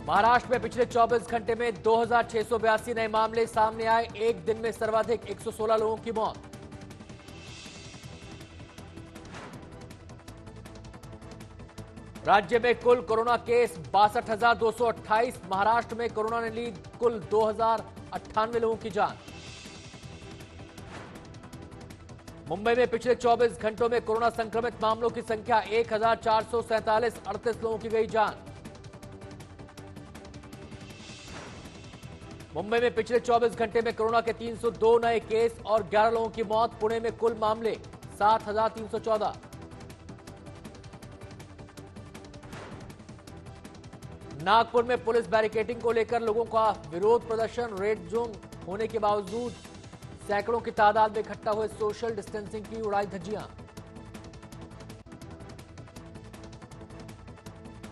महाराष्ट्र में पिछले 24 घंटे में 2682 नए मामले सामने आए। एक दिन में सर्वाधिक 116 लोगों की मौत। राज्य में कुल कोरोना केस 62,228। महाराष्ट्र में कोरोना ने ली कुल 2,098 लोगों की जान। मुंबई में पिछले 24 घंटों में कोरोना संक्रमित मामलों की संख्या 1,447, 38 लोगों की गई जान। मुंबई में पिछले 24 घंटे में कोरोना के 302 नए केस और 11 लोगों की मौत। पुणे में कुल मामले 7,314। नागपुर में पुलिस बैरिकेडिंग को लेकर लोगों का विरोध प्रदर्शन। रेड जोन होने के बावजूद सैकड़ों की तादाद में इकट्ठा हुए। सोशल डिस्टेंसिंग की उड़ाई धज्जियां।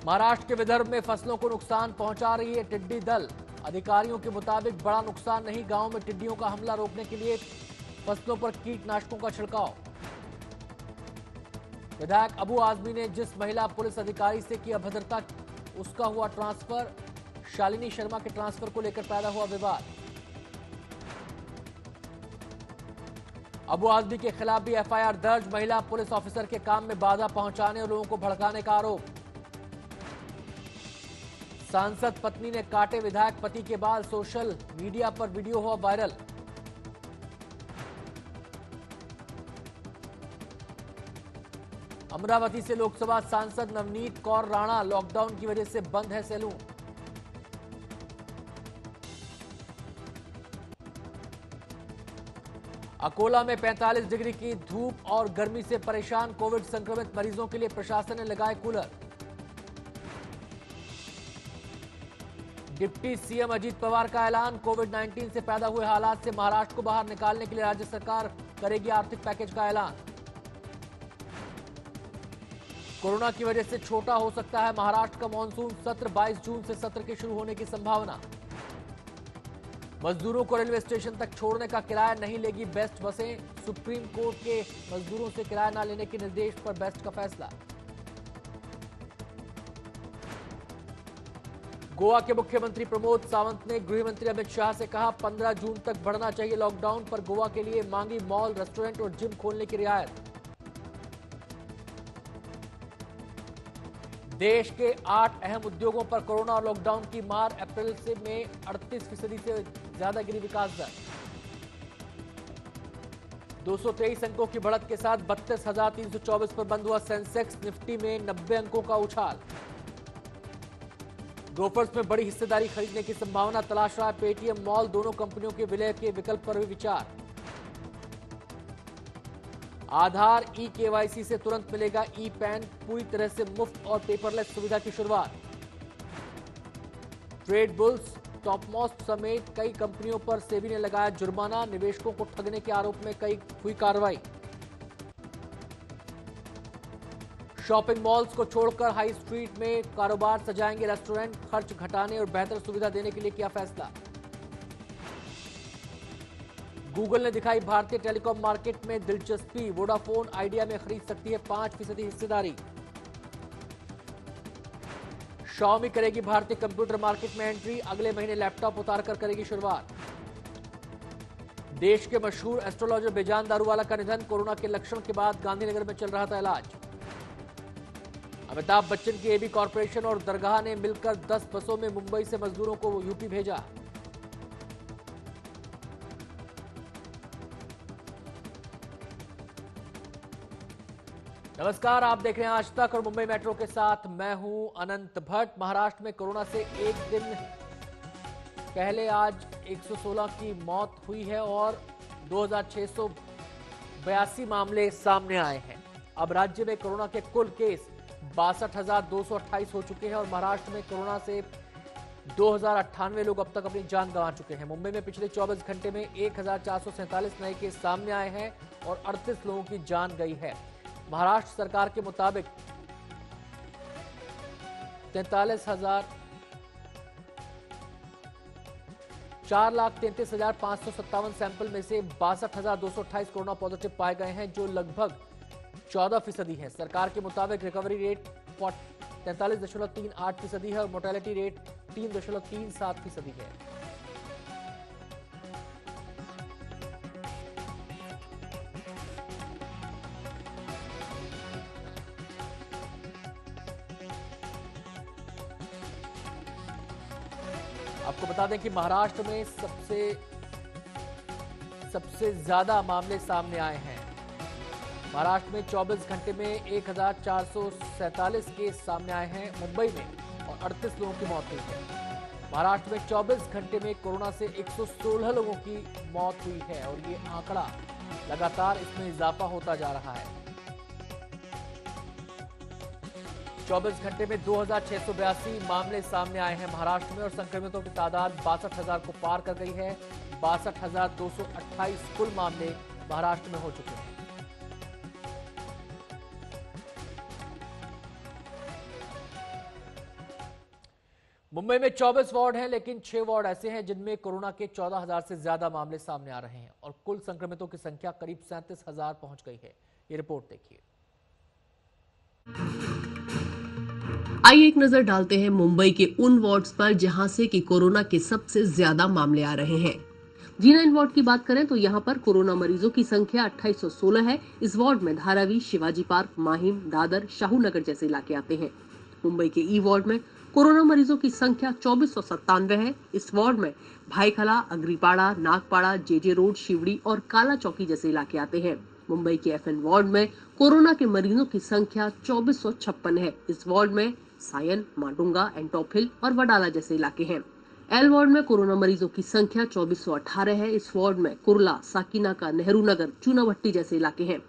महाराष्ट्र के विदर्भ में फसलों को नुकसान पहुंचा रही है टिड्डी दल। अधिकारियों के मुताबिक बड़ा नुकसान नहीं, गांव में टिड्डियों का हमला रोकने के लिए फसलों पर कीटनाशकों का छिड़काव। विधायक अबू आजमी ने जिस महिला पुलिस अधिकारी से की अभद्रता, उसका हुआ ट्रांसफर। शालिनी शर्मा के ट्रांसफर को लेकर पैदा हुआ विवाद। अबू आजमी के खिलाफ भी एफआईआर दर्ज। महिला पुलिस ऑफिसर के काम में बाधा पहुंचाने और लोगों को भड़काने का आरोप। सांसद पत्नी ने काटे विधायक पति के बाल। सोशल मीडिया पर वीडियो हुआ वायरल। अमरावती से लोकसभा सांसद नवनीत कौर राणा। लॉकडाउन की वजह से बंद है सैलून। अकोला में 45 डिग्री की धूप और गर्मी से परेशान कोविड संक्रमित मरीजों के लिए प्रशासन ने लगाए cooler. Deputy CM Ajit Pawar का ऐलान। कोविड-19 से पैदा हुए हालात से महाराष्ट्र को बाहर निकालने के लिए राज्य सरकार करेगी आर्थिक पैकेज का ऐलान। कोरोना की वजह से छोटा हो सकता है महाराष्ट्र का मॉनसून सत्र। 22 जून से सत्र के शुरू होने की संभावना। मजदूरों को रेलवे स्टेशन तक छोड़ने का किराया नहीं लेगी बेस्ट बसें। सुप्रीम कोर्ट के मजदूरों से किराया न लेने के निर्देश पर बेस्ट का फैसला। गोवा के मुख्यमंत्री प्रमोद सावंत ने गृह मंत्री अमित शाह से कहा, 15 जून तक बढ़ना चाहिए लॉकडाउन। पर गोवा के लिए मांगी मॉल, रेस्टोरेंट और जिम खोलने की रियायत। देश के 8 अहम उद्योगों पर कोरोना और लॉकडाउन की मार। अप्रैल से में 38% से ज्यादा गिरी विकास दर। 223 अंकों की बढ़त के साथ 32,324 पर बंद हुआ सेंसेक्स। निफ्टी में 90 अंकों का उछाल। ग्रोफर्स में बड़ी हिस्सेदारी खरीदने की संभावना। तलाश रहा है पेटीएम मॉल। दोनों कंपनियों के विलय के विकल्प पर भी विचार। आधार ई-केवाईसी से तुरंत मिलेगा ई-पैन। पूरी तरह से मुफ्त और पेपरलेस सुविधा की शुरुआत। ट्रेड बुल्स, टॉपमोस्ट समेत कई कंपनियों पर सेबी ने लगाया जुर्माना। निवेशकों को ठगने के आरोप में हुई कार्रवाई। शॉपिंग मॉल्स को छोड़कर हाई स्ट्रीट में कारोबार सजाएंगे रेस्टोरेंट। खर्च घटाने और बेहतर सुविधा देने के लिए किया फैसला। गूगल ने दिखाई भारतीय टेलीकॉम मार्केट में दिलचस्पी। वोडाफोन आइडिया में खरीद सकती है 5% हिस्सेदारी। Xiaomi करेगी भारतीय कंप्यूटर मार्केट में एंट्री। अगले महीने लैपटॉप उतारकर करेगी शुरुआत। देश के मशहूर एस्ट्रोलॉजर बेजान दारूवाला का निधन। कोरोना के लक्षण के बाद गांधीनगर में चल रहा था इलाज। अमिताभ बच्चन की एबी कॉरपोरेशन और दरगाह ने मिलकर 10 बसों में मुंबई से मजदूरों को यूपी भेजा। नमस्कार, आप देख रहे हैं आज तक और मुंबई मेट्रो के साथ मैं हूं अनंत भट्ट। महाराष्ट्र में कोरोना से एक दिन पहले आज 116 की मौत हुई है और 2,682 मामले सामने आए हैं। अब राज्य में कोरोना के कुल केस 62,228 हो चुके हैं और महाराष्ट्र में कोरोना से 2,098 लोग अब तक अपनी जान गंवा चुके हैं। मुंबई में पिछले 24 घंटे में 1,447 नए केस सामने आए हैं और 38 लोगों की जान गई है। महाराष्ट्र सरकार के मुताबिक 4,33,557 सैंपल में से 62,228 कोरोना पॉजिटिव पाए गए हैं, जो लगभग 14% है। सरकार के मुताबिक रिकवरी रेट 43.38% है और मोर्टेलिटी रेट 3.37% है। आपको बता दें कि महाराष्ट्र में सबसे ज्यादा मामले सामने आए हैं। महाराष्ट्र में 24 घंटे में 1447 केस सामने आए हैं। मुंबई में और 38 लोगों की मौत हुई है। महाराष्ट्र में 24 घंटे में कोरोना से 116 लोगों की मौत हुई है और ये आंकड़ा लगातार इसमें इजाफा होता जा रहा है। 24 घंटे में 2682 मामले सामने आए हैं महाराष्ट्र में और संक्रमितों की तादाद 62,000 को पार कर गई है। 62,228 कुल मामले महाराष्ट्र में हो चुके हैं। मुंबई में 24 वार्ड हैं, लेकिन 6 वार्ड ऐसे हैं जिनमें कोरोना के 14,000 से ज्यादा मामले सामने आ रहे हैं और कुल संक्रमितों की संख्या करीब 37,000 पहुंच गई है। ये रिपोर्ट देखिए। आइए एक नजर डालते हैं मुंबई के उन वार्ड्स पर जहां से कि कोरोना के सबसे ज्यादा मामले आ रहे हैं। G9 वार्ड की बात करें तो यहां पर कोरोना मरीजों की संख्या 2816 है। इस वार्ड में धारावी, शिवाजी पार्क, माहिम, दादर, शाहू नगर जैसे इलाके आते हैं। मुंबई के ई वार्ड में कोरोना मरीजों की संख्या 2497 है। इस वार्ड में भाईखला, अग्रीपाड़ा, नागपाड़ा, जेजे रोड, शिवड़ी और काला चौकी जैसे इलाके आते हैं। मुंबई के FN वार्ड में कोरोना के मरीजों की संख्या 2456 है। इस वार्ड में सायन, माटुंगा, एंटॉप हिल और वडाला जैसे इलाके हैं। L वार्ड में कोरोना मरीजों की संख्या 2418 है। इस वार्ड में कुर्ला, साकीनाका, नेहरू नगर, चूनाभट्टी जैसे इलाके हैं।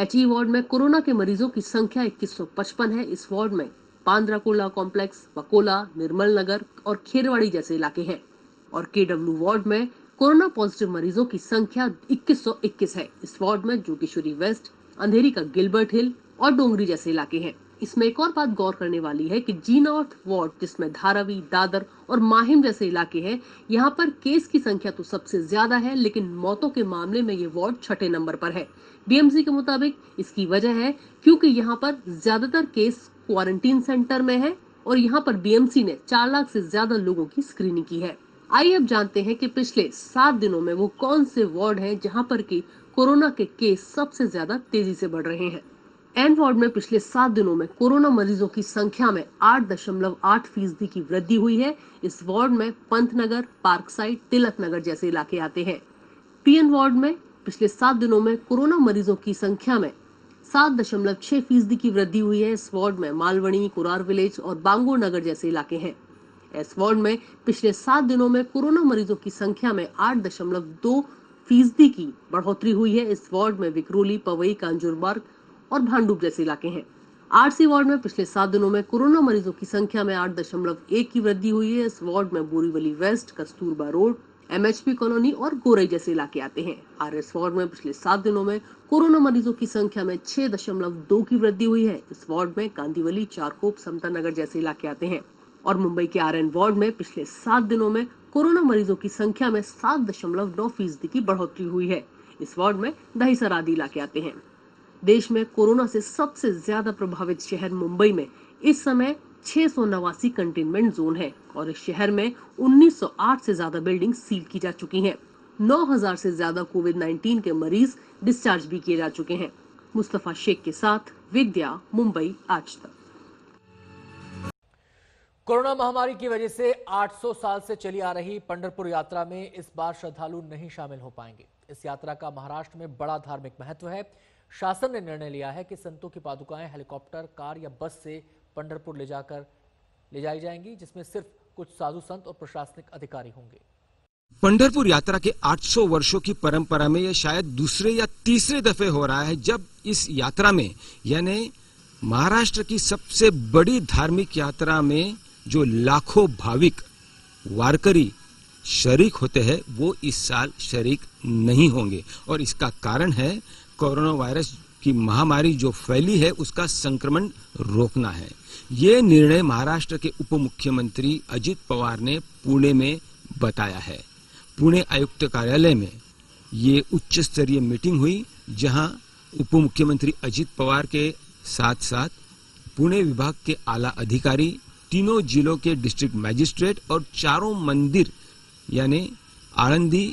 HE वार्ड में कोरोना के मरीजों की संख्या 2155 है। इस वार्ड में पांद्राकुला कॉम्प्लेक्स, बकोला, निर्मल नगर और खेरवाड़ी जैसे इलाके हैं। और KW वार्ड में कोरोना पॉजिटिव मरीजों की संख्या 2121 है। इस वार्ड में जोगेश्वरी वेस्ट, अंधेरी का गिलबर्ट हिल और डोंगरी जैसे इलाके हैं। इसमें एक और बात गौर करने वाली है कि G9 वार्ड, जिसमें धारावी, दादर और माहिम जैसे इलाके हैं, यहाँ पर केस की संख्या तो सबसे ज्यादा है, लेकिन मौतों के मामले में ये वार्ड 6ठे नंबर पर है। BMC के मुताबिक इसकी वजह है क्योंकि यहाँ पर ज्यादातर केस क्वारंटीन सेंटर में है और यहाँ पर BMC ने 4 लाख से ज्यादा लोगों की स्क्रीनिंग की है। आइए अब जानते हैं कि पिछले 7 दिनों में वो कौन से वार्ड हैं जहाँ पर की कोरोना के केस सबसे ज्यादा तेजी से बढ़ रहे हैं। N वार्ड में पिछले 7 दिनों में कोरोना मरीजों की संख्या में 8.8% की वृद्धि हुई है। इस वार्ड में पंतनगर, पार्क साइड, तिलक नगर जैसे इलाके आते हैं। PN वार्ड में पिछले 7 दिनों में कोरोना मरीजों की संख्या में 7.6% की वृद्धि हुई है। इस वार्ड में मालवणी, कुरार विलेज और बांगूर नगर जैसे इलाके हैं। इस वार्ड में पिछले 7 दिनों में कोरोना मरीजों की संख्या में 8.2% की बढ़ोतरी हुई है। इस वार्ड में विक्रोली, पवई, कांजूरमार्ग और भांडुप जैसे इलाके हैं। RC वार्ड में पिछले 7 दिनों में कोरोना मरीजों की संख्या में 8.1 की वृद्धि हुई है। इस वार्ड में Borivali west, Kasturba road, MHP colony और गोरई जैसे इलाके आते हैं। RS वार्ड में पिछले 7 दिनों में कोरोना मरीजों की संख्या में 6.2 की वृद्धि हुई है। इस वार्ड में कांदीवली, चारकोप, समता नगर जैसे इलाके आते हैं। और मुंबई के RN वार्ड में पिछले 7 दिनों में कोरोना मरीजों की संख्या में 7.9% की बढ़ोतरी हुई है। इस वार्ड में दहीसर आदि इलाके आते हैं। देश में कोरोना से सबसे ज्यादा प्रभावित शहर मुंबई में इस समय 689 कंटेनमेंट जोन है और इस शहर में 1908 से ज्यादा बिल्डिंग सील की जा चुकी हैं। 9000 से ज्यादा कोविड-19 के मरीज डिस्चार्ज भी किए जा चुके हैं। मुस्तफा शेख के साथ विद्या, मुंबई आज तक। कोरोना महामारी की वजह से 800 साल से चली आ रही पंढरपुर यात्रा में इस बार श्रद्धालु नहीं शामिल हो पाएंगे। इस यात्रा का महाराष्ट्र में बड़ा धार्मिक महत्व है। शासन ने निर्णय लिया है कि संतों की पादुकाएं हेलीकॉप्टर, कार या बस से पंढरपुर ले जाई जाएंगी, जिसमें सिर्फ कुछ साधु संत और प्रशासनिक अधिकारी होंगे। पंढरपुर यात्रा के 800 वर्षों की परंपरा में यह शायद दूसरे या तीसरे दफे हो रहा है जब इस यात्रा में, यानी महाराष्ट्र की सबसे बड़ी धार्मिक यात्रा में जो लाखों भाविक वारकरी शरीक होते हैं, वो इस साल शरीक नहीं होंगे। और इसका कारण है कोरोना वायरस की महामारी जो फैली है, उसका संक्रमण रोकना है। ये निर्णय महाराष्ट्र के उप मुख्यमंत्री अजित पवार ने पुणे में बताया है। पुणे आयुक्त कार्यालय में ये उच्च स्तरीय मीटिंग हुई, जहां उप मुख्यमंत्री अजित पवार के साथ साथ पुणे विभाग के आला अधिकारी तीनों जिलों के डिस्ट्रिक्ट मैजिस्ट्रेट और चारों मंदिर यानी आळंदी,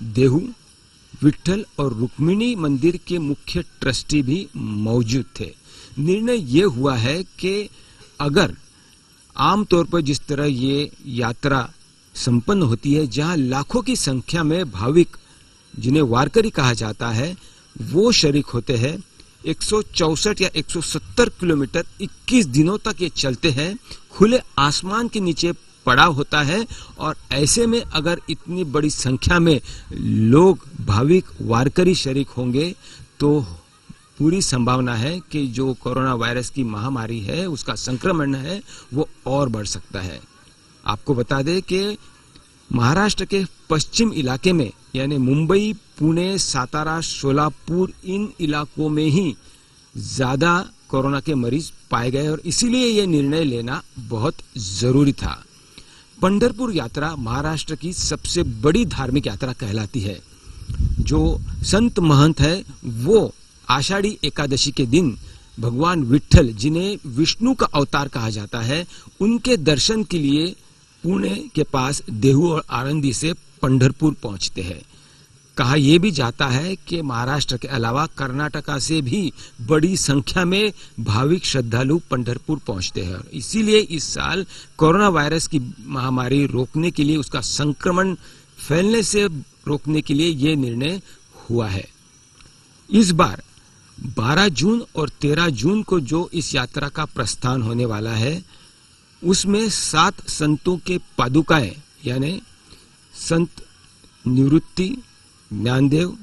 देहू, विट्ठल और रुक्मिणी मंदिर के मुख्य ट्रस्टी भी मौजूद थे। निर्णय ये हुआ है कि अगर आमतौर पर जिस तरह ये यात्रा संपन्न होती है, जहां लाखों की संख्या में भाविक, जिन्हें वारकरी कहा जाता है, वो शरीक होते हैं, 164 या 170 किलोमीटर 21 दिनों तक ये चलते हैं, खुले आसमान के नीचे पड़ाव होता है। और ऐसे में अगर इतनी बड़ी संख्या में लोग, भाविक, वारकरी शरीक होंगे तो पूरी संभावना है कि जो कोरोना वायरस की महामारी है, उसका संक्रमण है, वो और बढ़ सकता है। आपको बता दें कि महाराष्ट्र के पश्चिम इलाके में यानी मुंबई, पुणे, सातारा, सोलापुर, इन इलाकों में ही ज्यादा कोरोना के मरीज पाए गए और इसीलिए यह निर्णय लेना बहुत जरूरी था। पंढरपुर यात्रा महाराष्ट्र की सबसे बड़ी धार्मिक यात्रा कहलाती है। जो संत महंत है वो आषाढ़ी एकादशी के दिन भगवान विट्ठल, जिन्हें विष्णु का अवतार कहा जाता है, उनके दर्शन के लिए पुणे के पास देहू और आळंदी से पंढरपुर पहुंचते हैं। कहा यह भी जाता है कि महाराष्ट्र के अलावा कर्नाटका से भी बड़ी संख्या में भाविक श्रद्धालु पंढरपुर पहुंचते हैं। इसीलिए इस साल कोरोना वायरस की महामारी रोकने के लिए, उसका संक्रमण फैलने से रोकने के लिए यह निर्णय हुआ है। इस बार 12 जून और 13 जून को जो इस यात्रा का प्रस्थान होने वाला है, उसमें 7 संतों के पादुकाएं यानी संत निवृत्ति, ज्ञानदेव,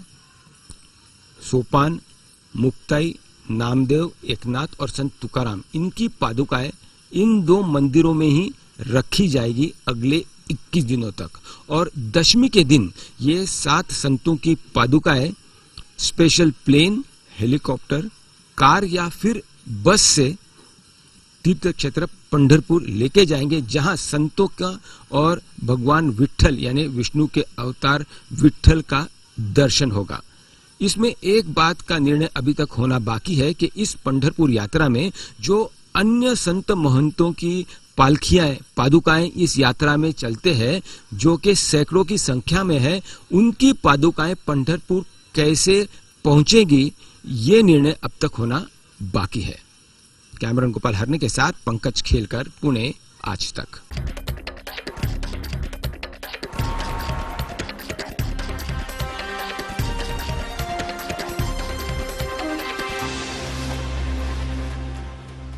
सोपान, मुक्ताई, नामदेव, एकनाथ और संत तुकाराम, इनकी पादुकाएं इन 2 मंदिरों में ही रखी जाएगी अगले 21 दिनों तक। और दशमी के दिन ये 7 संतों की पादुकाएं स्पेशल प्लेन, हेलीकॉप्टर, कार या फिर बस से तीर्थ क्षेत्र पंढरपुर लेके जाएंगे, जहां संतों का और भगवान विट्ठल यानी विष्णु के अवतार विट्ठल का दर्शन होगा। इसमें एक बात का निर्णय अभी तक होना बाकी है कि इस पंढरपुर यात्रा में जो अन्य संत महंतों की पालखियां, पादुकाएं इस यात्रा में चलते हैं, जो कि सैकड़ों की संख्या में है, उनकी पादुकाएं पंढरपुर कैसे पहुंचेगी, ये निर्णय अब तक होना बाकी है। कैमरन गोपाल हरने के साथ पंकज खेलकर, पुणे, आज तक।